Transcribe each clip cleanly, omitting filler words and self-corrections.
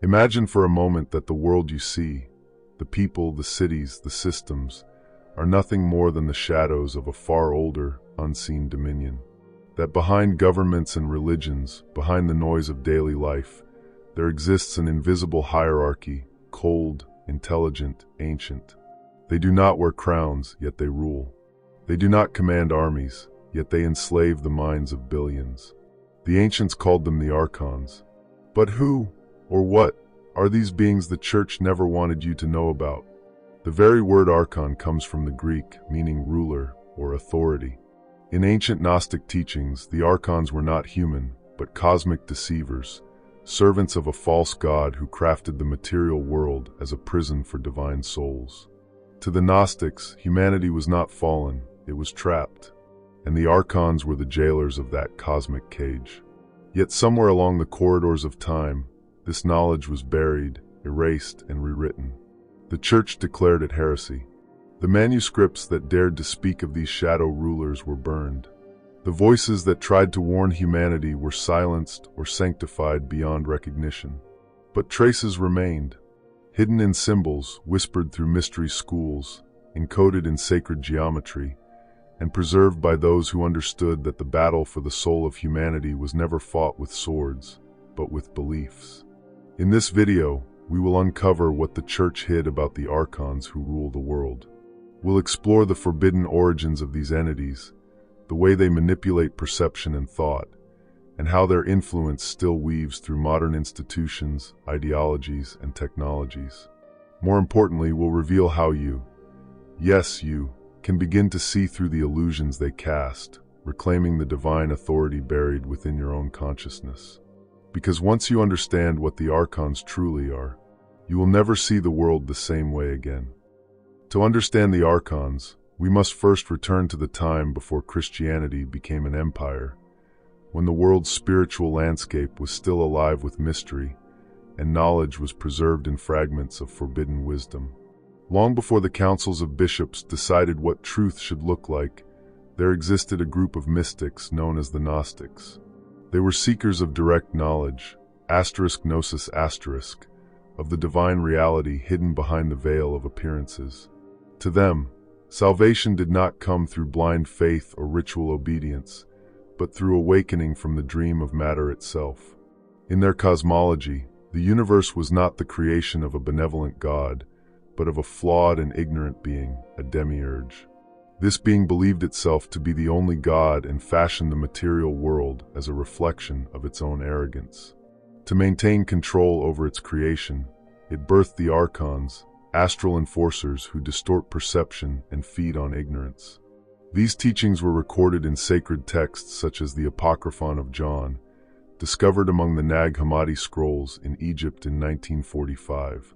Imagine for a moment that the world you see, the people, the cities, the systems, are nothing more than the shadows of a far older, unseen dominion. That behind governments and religions, behind the noise of daily life, there exists an invisible hierarchy, cold, intelligent, ancient. They do not wear crowns, yet they rule. They do not command armies, yet they enslave the minds of billions. The ancients called them the Archons. But who, or what, are these beings the Church never wanted you to know about? The very word Archon comes from the Greek, meaning ruler or authority. In ancient Gnostic teachings, the Archons were not human, but cosmic deceivers, servants of a false god who crafted the material world as a prison for divine souls. To the Gnostics, humanity was not fallen, it was trapped, and the Archons were the jailers of that cosmic cage. Yet somewhere along the corridors of time, this knowledge was buried, erased, and rewritten. The Church declared it heresy. The manuscripts that dared to speak of these shadow rulers were burned. The voices that tried to warn humanity were silenced or sanctified beyond recognition. But traces remained, hidden in symbols, whispered through mystery schools, encoded in sacred geometry, and preserved by those who understood that the battle for the soul of humanity was never fought with swords, but with beliefs. In this video, we will uncover what the Church hid about the Archons who rule the world. We'll explore the forbidden origins of these entities, the way they manipulate perception and thought, and how their influence still weaves through modern institutions, ideologies, and technologies. More importantly, we'll reveal how you, yes you, can begin to see through the illusions they cast, reclaiming the divine authority buried within your own consciousness. Because once you understand what the Archons truly are, you will never see the world the same way again. To understand the Archons, we must first return to the time before Christianity became an empire, when the world's spiritual landscape was still alive with mystery, and knowledge was preserved in fragments of forbidden wisdom. Long before the councils of bishops decided what truth should look like, there existed a group of mystics known as the Gnostics. They were seekers of direct knowledge, gnosis, of the divine reality hidden behind the veil of appearances. To them, salvation did not come through blind faith or ritual obedience, but through awakening from the dream of matter itself. In their cosmology, the universe was not the creation of a benevolent god, but of a flawed and ignorant being, a Demiurge. This being believed itself to be the only god and fashioned the material world as a reflection of its own arrogance. To maintain control over its creation, it birthed the Archons, astral enforcers who distort perception and feed on ignorance. These teachings were recorded in sacred texts such as the Apocryphon of John, discovered among the Nag Hammadi scrolls in Egypt in 1945.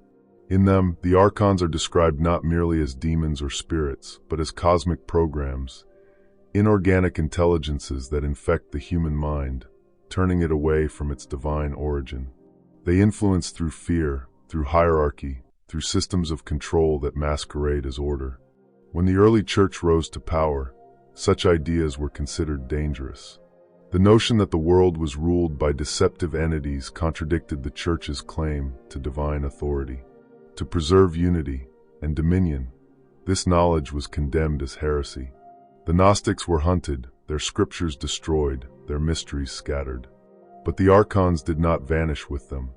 In them, the Archons are described not merely as demons or spirits, but as cosmic programs, inorganic intelligences that infect the human mind, turning it away from its divine origin. They influence through fear, through hierarchy, through systems of control that masquerade as order. When the early church rose to power, such ideas were considered dangerous. The notion that the world was ruled by deceptive entities contradicted the church's claim to divine authority. To preserve unity and dominion, this knowledge was condemned as heresy. The Gnostics were hunted, their scriptures destroyed, their mysteries scattered. But the Archons did not vanish with them.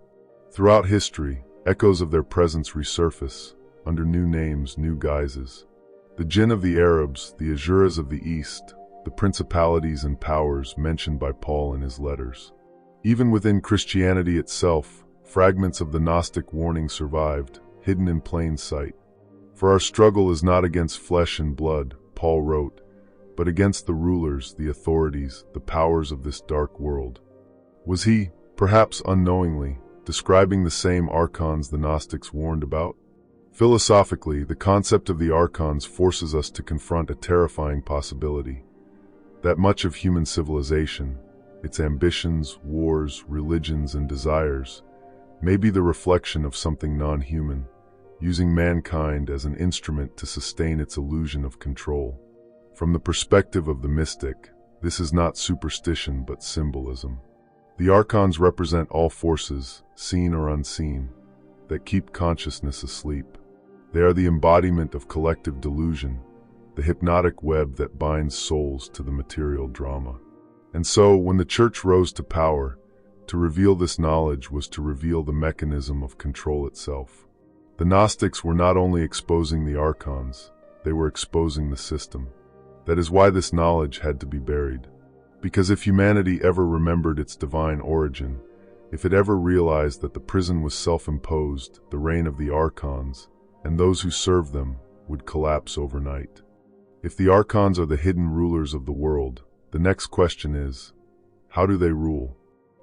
Throughout history, echoes of their presence resurface, under new names, new guises. The Jinn of the Arabs, the Asuras of the East, the principalities and powers mentioned by Paul in his letters. Even within Christianity itself, fragments of the Gnostic warning survived, hidden in plain sight. For our struggle is not against flesh and blood, Paul wrote, but against the rulers, the authorities, the powers of this dark world. Was he, perhaps unknowingly, describing the same Archons the Gnostics warned about? Philosophically, the concept of the Archons forces us to confront a terrifying possibility. That much of human civilization, its ambitions, wars, religions, and desires, may be the reflection of something non-human, using mankind as an instrument to sustain its illusion of control. From the perspective of the mystic, this is not superstition but symbolism. The Archons represent all forces, seen or unseen, that keep consciousness asleep. They are the embodiment of collective delusion, the hypnotic web that binds souls to the material drama. And so, when the Church rose to power, to reveal this knowledge was to reveal the mechanism of control itself. The Gnostics were not only exposing the Archons, they were exposing the system. That is why this knowledge had to be buried. Because if humanity ever remembered its divine origin, if it ever realized that the prison was self-imposed, the reign of the Archons, and those who served them, would collapse overnight. If the Archons are the hidden rulers of the world, the next question is, how do they rule?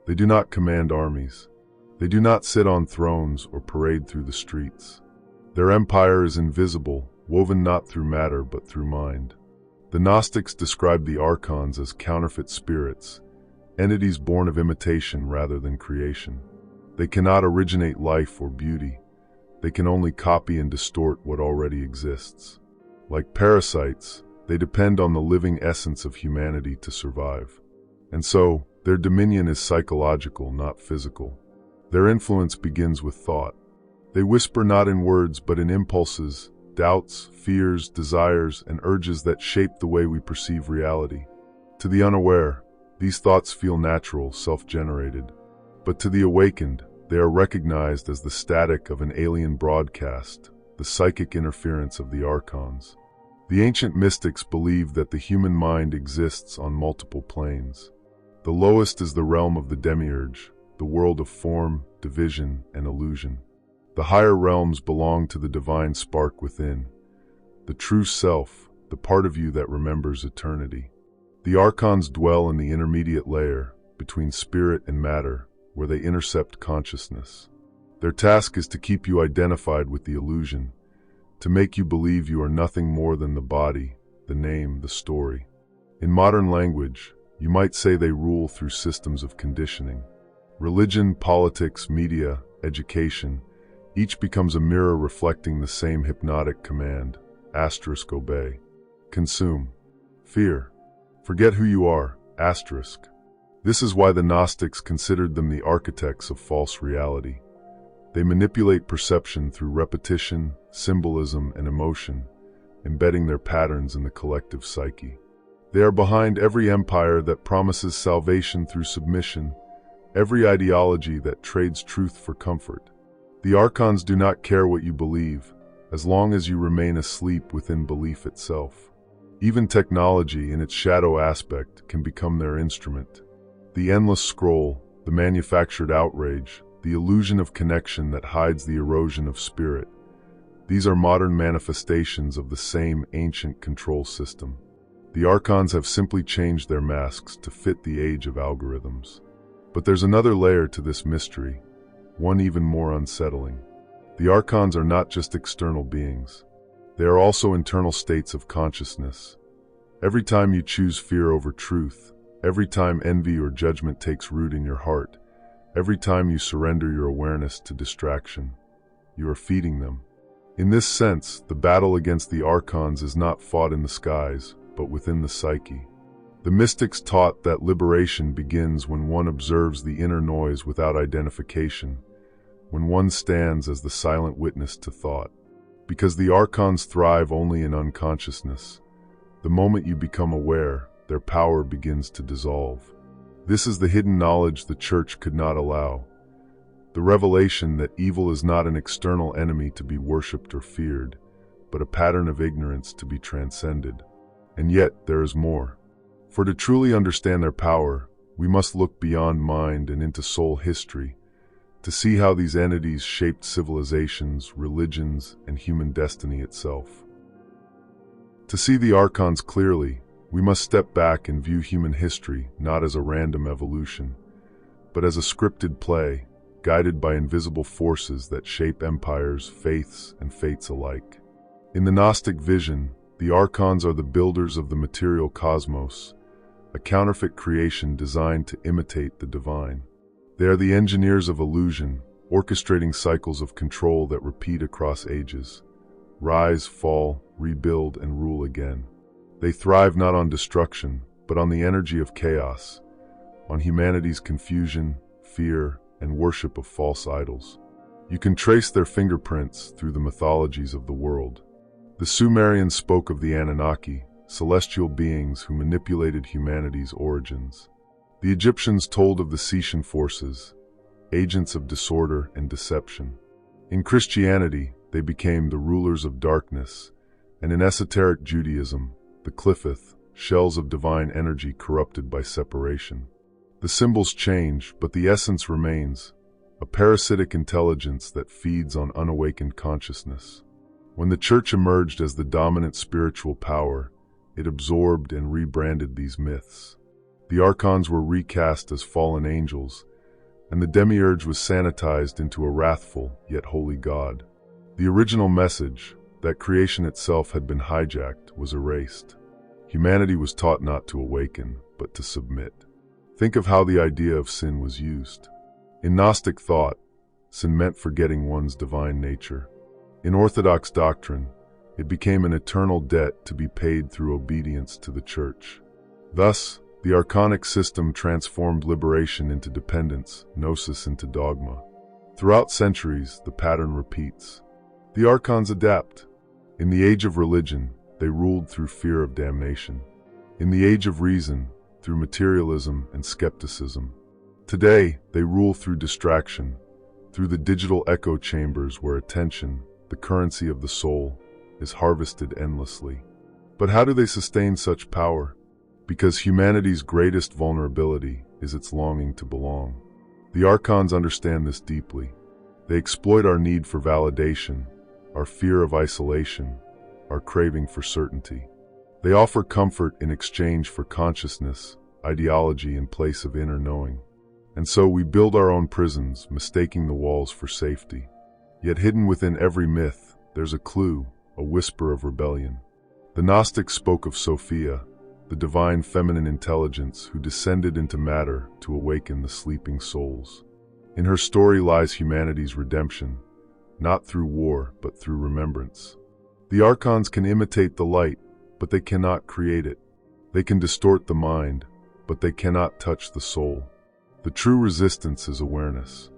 They do not command armies. They do not sit on thrones or parade through the streets. Their empire is invisible, woven not through matter but through mind. The Gnostics described the Archons as counterfeit spirits, entities born of imitation rather than creation. They cannot originate life or beauty. They can only copy and distort what already exists. Like parasites, they depend on the living essence of humanity to survive. And so, their dominion is psychological, not physical. Their influence begins with thought. They whisper not in words but in impulses, doubts, fears, desires, and urges that shape the way we perceive reality. To the unaware, these thoughts feel natural, self-generated. But to the awakened, they are recognized as the static of an alien broadcast, the psychic interference of the Archons. The ancient mystics believed that the human mind exists on multiple planes. The lowest is the realm of the Demiurge, the world of form, division, and illusion. The higher realms belong to the divine spark within, the true self, the part of you that remembers eternity. The Archons dwell in the intermediate layer, between spirit and matter, where they intercept consciousness. Their task is to keep you identified with the illusion, to make you believe you are nothing more than the body, the name, the story. In modern language, you might say they rule through systems of conditioning. Religion, politics, media, education, each becomes a mirror reflecting the same hypnotic command, asterisk obey. Consume. Fear. Forget who you are, asterisk. This is why the Gnostics considered them the architects of false reality. They manipulate perception through repetition, symbolism, and emotion, embedding their patterns in the collective psyche. They are behind every empire that promises salvation through submission, every ideology that trades truth for comfort. The Archons do not care what you believe, as long as you remain asleep within belief itself. Even technology, in its shadow aspect, can become their instrument. The endless scroll, the manufactured outrage, the illusion of connection that hides the erosion of spirit. These are modern manifestations of the same ancient control system. The Archons have simply changed their masks to fit the age of algorithms. But there's another layer to this mystery, one even more unsettling. The Archons are not just external beings. They are also internal states of consciousness. Every time you choose fear over truth, every time envy or judgment takes root in your heart, every time you surrender your awareness to distraction, you are feeding them. In this sense, the battle against the Archons is not fought in the skies, but within the psyche. The mystics taught that liberation begins when one observes the inner noise without identification, when one stands as the silent witness to thought. Because the Archons thrive only in unconsciousness, the moment you become aware, their power begins to dissolve. This is the hidden knowledge the Church could not allow. The revelation that evil is not an external enemy to be worshipped or feared, but a pattern of ignorance to be transcended. And yet, there is more. For to truly understand their power, we must look beyond mind and into soul history, to see how these entities shaped civilizations, religions, and human destiny itself. To see the Archons clearly, we must step back and view human history not as a random evolution, but as a scripted play, guided by invisible forces that shape empires, faiths, and fates alike. In the Gnostic vision, the Archons are the builders of the material cosmos, a counterfeit creation designed to imitate the divine. They are the engineers of illusion, orchestrating cycles of control that repeat across ages. Rise, fall, rebuild, and rule again. They thrive not on destruction, but on the energy of chaos, on humanity's confusion, fear, and worship of false idols. You can trace their fingerprints through the mythologies of the world. The Sumerians spoke of the Anunnaki, celestial beings who manipulated humanity's origins. The Egyptians told of the Setian forces, agents of disorder and deception. In Christianity, they became the rulers of darkness, and in esoteric Judaism, the Qliphoth, shells of divine energy corrupted by separation. The symbols change, but the essence remains, a parasitic intelligence that feeds on unawakened consciousness. When the Church emerged as the dominant spiritual power, it absorbed and rebranded these myths. The Archons were recast as fallen angels, and the Demiurge was sanitized into a wrathful yet holy god. The original message, that creation itself had been hijacked, was erased. Humanity was taught not to awaken, but to submit. Think of how the idea of sin was used. In Gnostic thought, sin meant forgetting one's divine nature. In Orthodox doctrine, it became an eternal debt to be paid through obedience to the Church. Thus, the Archonic system transformed liberation into dependence, gnosis into dogma. Throughout centuries, the pattern repeats. The Archons adapt. In the age of religion, they ruled through fear of damnation. In the age of reason, through materialism and skepticism. Today, they rule through distraction, through the digital echo chambers where attention, the currency of the soul, is harvested endlessly. But how do they sustain such power? Because humanity's greatest vulnerability is its longing to belong. The Archons understand this deeply. They exploit our need for validation, our fear of isolation, our craving for certainty. They offer comfort in exchange for consciousness, ideology in place of inner knowing. And so we build our own prisons, mistaking the walls for safety. Yet hidden within every myth, there's a clue, a whisper of rebellion. The Gnostics spoke of Sophia, the divine feminine intelligence who descended into matter to awaken the sleeping souls. In her story lies humanity's redemption, not through war, but through remembrance. The Archons can imitate the light, but they cannot create it. They can distort the mind, but they cannot touch the soul. The true resistance is awareness.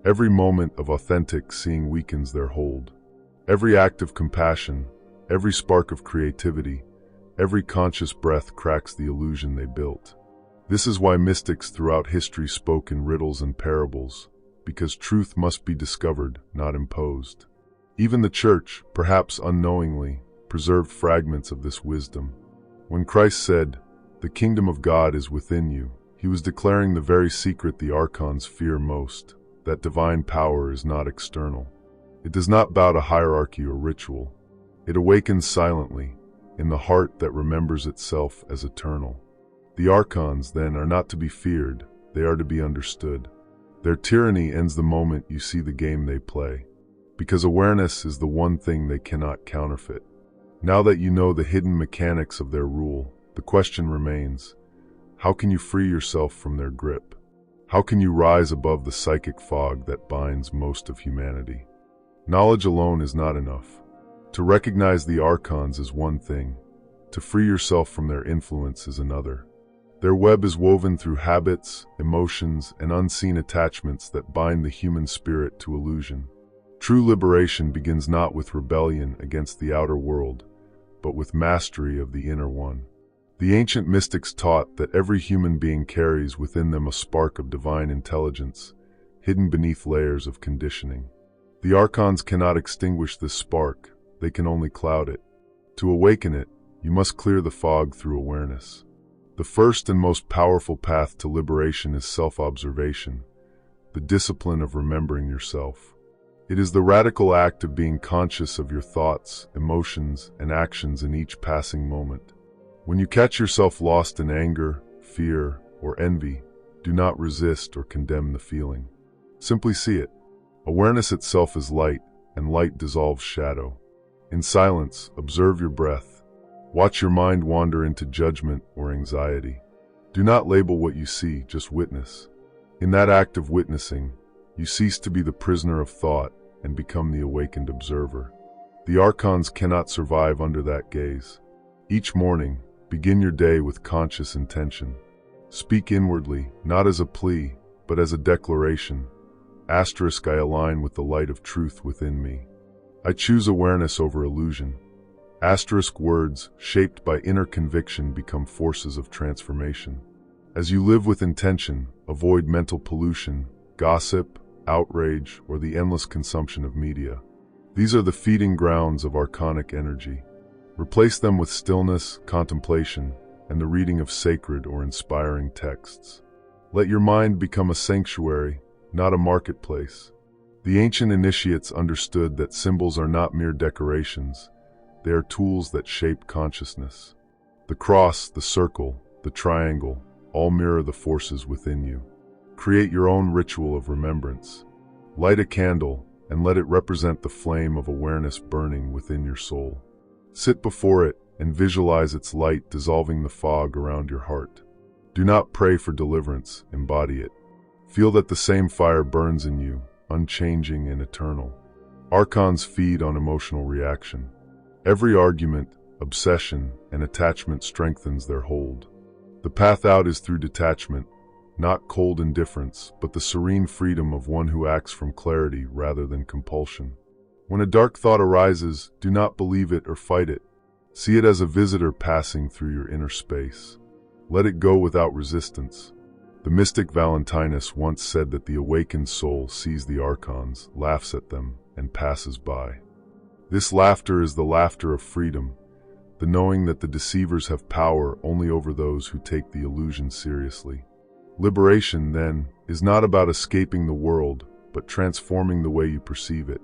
Every moment of authentic seeing weakens their hold. Every act of compassion, every spark of creativity, every conscious breath cracks the illusion they built. This is why mystics throughout history spoke in riddles and parables, because truth must be discovered, not imposed. Even the Church, perhaps unknowingly, preserved fragments of this wisdom. When Christ said, "The kingdom of God is within you," he was declaring the very secret the Archons fear most, that divine power is not external. It does not bow to hierarchy or ritual. It awakens silently, in the heart that remembers itself as eternal. The Archons, then, are not to be feared, they are to be understood. Their tyranny ends the moment you see the game they play, because awareness is the one thing they cannot counterfeit. Now that you know the hidden mechanics of their rule, the question remains, how can you free yourself from their grip? How can you rise above the psychic fog that binds most of humanity? Knowledge alone is not enough. To recognize the Archons is one thing. To free yourself from their influence is another. Their web is woven through habits, emotions, and unseen attachments that bind the human spirit to illusion. True liberation begins not with rebellion against the outer world, but with mastery of the inner one. The ancient mystics taught that every human being carries within them a spark of divine intelligence, hidden beneath layers of conditioning. The Archons cannot extinguish this spark, they can only cloud it. To awaken it, you must clear the fog through awareness. The first and most powerful path to liberation is self-observation, the discipline of remembering yourself. It is the radical act of being conscious of your thoughts, emotions, and actions in each passing moment. When you catch yourself lost in anger, fear, or envy, do not resist or condemn the feeling. Simply see it. Awareness itself is light, and light dissolves shadow. In silence, observe your breath. Watch your mind wander into judgment or anxiety. Do not label what you see, just witness. In that act of witnessing, you cease to be the prisoner of thought and become the awakened observer. The Archons cannot survive under that gaze. Each morning, begin your day with conscious intention. Speak inwardly, not as a plea, but as a declaration. I align with the light of truth within me. I choose awareness over illusion. Words, shaped by inner conviction, become forces of transformation. As you live with intention, avoid mental pollution, gossip, outrage, or the endless consumption of media. These are the feeding grounds of Archonic energy. Replace them with stillness, contemplation, and the reading of sacred or inspiring texts. Let your mind become a sanctuary, not a marketplace. The ancient initiates understood that symbols are not mere decorations. They are tools that shape consciousness. The cross, the circle, the triangle, all mirror the forces within you. Create your own ritual of remembrance. Light a candle and let it represent the flame of awareness burning within your soul. Sit before it and visualize its light dissolving the fog around your heart. Do not pray for deliverance, embody it. Feel that the same fire burns in you, unchanging and eternal. Archons feed on emotional reaction. Every argument, obsession, and attachment strengthens their hold. The path out is through detachment, not cold indifference, but the serene freedom of one who acts from clarity rather than compulsion. When a dark thought arises, do not believe it or fight it. See it as a visitor passing through your inner space. Let it go without resistance. The mystic Valentinus once said that the awakened soul sees the Archons, laughs at them, and passes by. This laughter is the laughter of freedom, the knowing that the deceivers have power only over those who take the illusion seriously. Liberation, then, is not about escaping the world, but transforming the way you perceive it.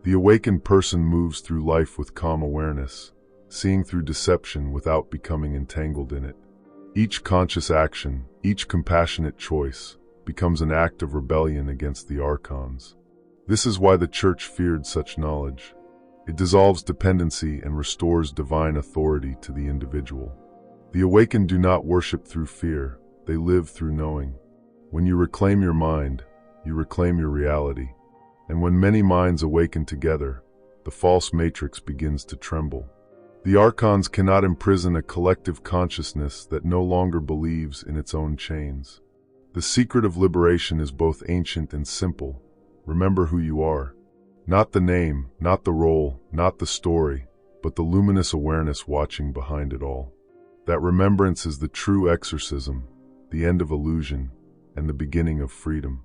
The awakened person moves through life with calm awareness, seeing through deception without becoming entangled in it. Each conscious action, each compassionate choice, becomes an act of rebellion against the Archons. This is why the Church feared such knowledge. It dissolves dependency and restores divine authority to the individual. The awakened do not worship through fear, they live through knowing. When you reclaim your mind, you reclaim your reality. And when many minds awaken together, the false matrix begins to tremble. The Archons cannot imprison a collective consciousness that no longer believes in its own chains. The secret of liberation is both ancient and simple. Remember who you are. Not the name, not the role, not the story, but the luminous awareness watching behind it all. That remembrance is the true exorcism, the end of illusion, and the beginning of freedom.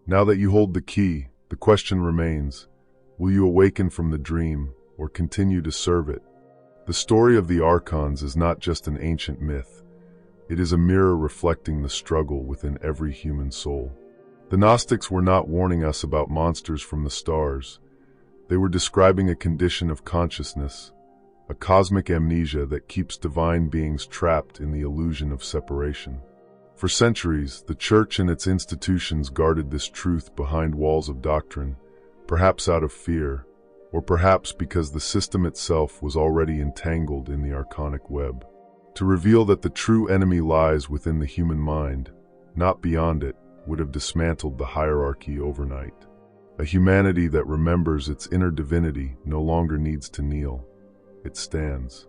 Now that you hold the key, the question remains, will you awaken from the dream or continue to serve it? The story of the Archons is not just an ancient myth. It is a mirror reflecting the struggle within every human soul. The Gnostics were not warning us about monsters from the stars. They were describing a condition of consciousness, a cosmic amnesia that keeps divine beings trapped in the illusion of separation. For centuries, the Church and its institutions guarded this truth behind walls of doctrine, perhaps out of fear, or perhaps because the system itself was already entangled in the Archonic web. To reveal that the true enemy lies within the human mind, not beyond it, would have dismantled the hierarchy overnight. A humanity that remembers its inner divinity no longer needs to kneel. It stands.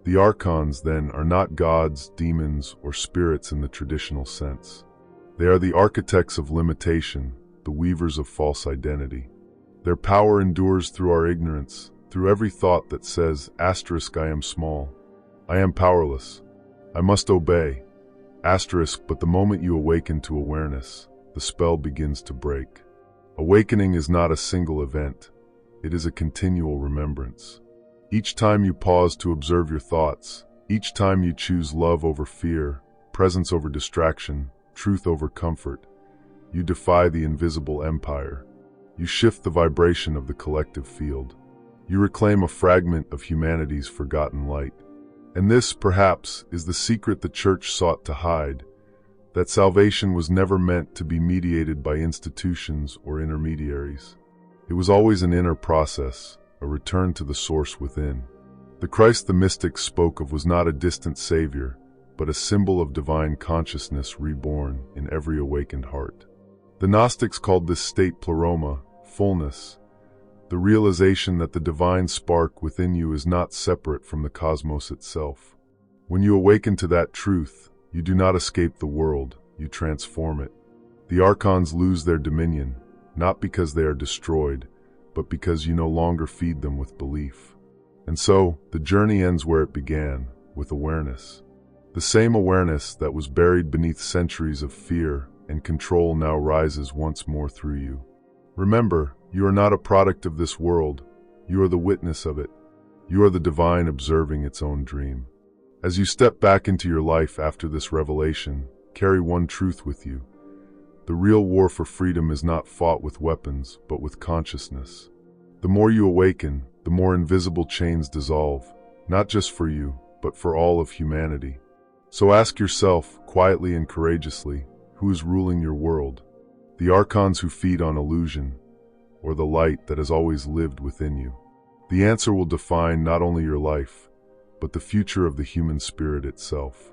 The Archons, then, are not gods, demons, or spirits in the traditional sense. They are the architects of limitation, the weavers of false identity. Their power endures through our ignorance, through every thought that says, *I am small. I am powerless. I must obey. But the moment you awaken to awareness, the spell begins to break. Awakening is not a single event. It is a continual remembrance. Each time you pause to observe your thoughts, each time you choose love over fear, presence over distraction, truth over comfort, you defy the invisible empire. You shift the vibration of the collective field. You reclaim a fragment of humanity's forgotten light. And this, perhaps, is the secret the Church sought to hide, that salvation was never meant to be mediated by institutions or intermediaries. It was always an inner process, a return to the source within. The Christ the mystics spoke of was not a distant savior, but a symbol of divine consciousness reborn in every awakened heart. The Gnostics called this state pleroma, fullness, the realization that the divine spark within you is not separate from the cosmos itself. When you awaken to that truth, You do not escape the world, you transform it. The Archons lose their dominion, not because they are destroyed, but because you no longer feed them with belief. And so, the journey ends where it began, with awareness. The same awareness that was buried beneath centuries of fear and control now rises once more through you. Remember, you are not a product of this world, you are the witness of it. You are the divine observing its own dream. As you step back into your life after this revelation, carry one truth with you. The real war for freedom is not fought with weapons, but with consciousness. The more you awaken, the more invisible chains dissolve, not just for you, but for all of humanity. So ask yourself, quietly and courageously, who is ruling your world? The Archons who feed on illusion, or the light that has always lived within you? The answer will define not only your life, but the future of the human spirit itself.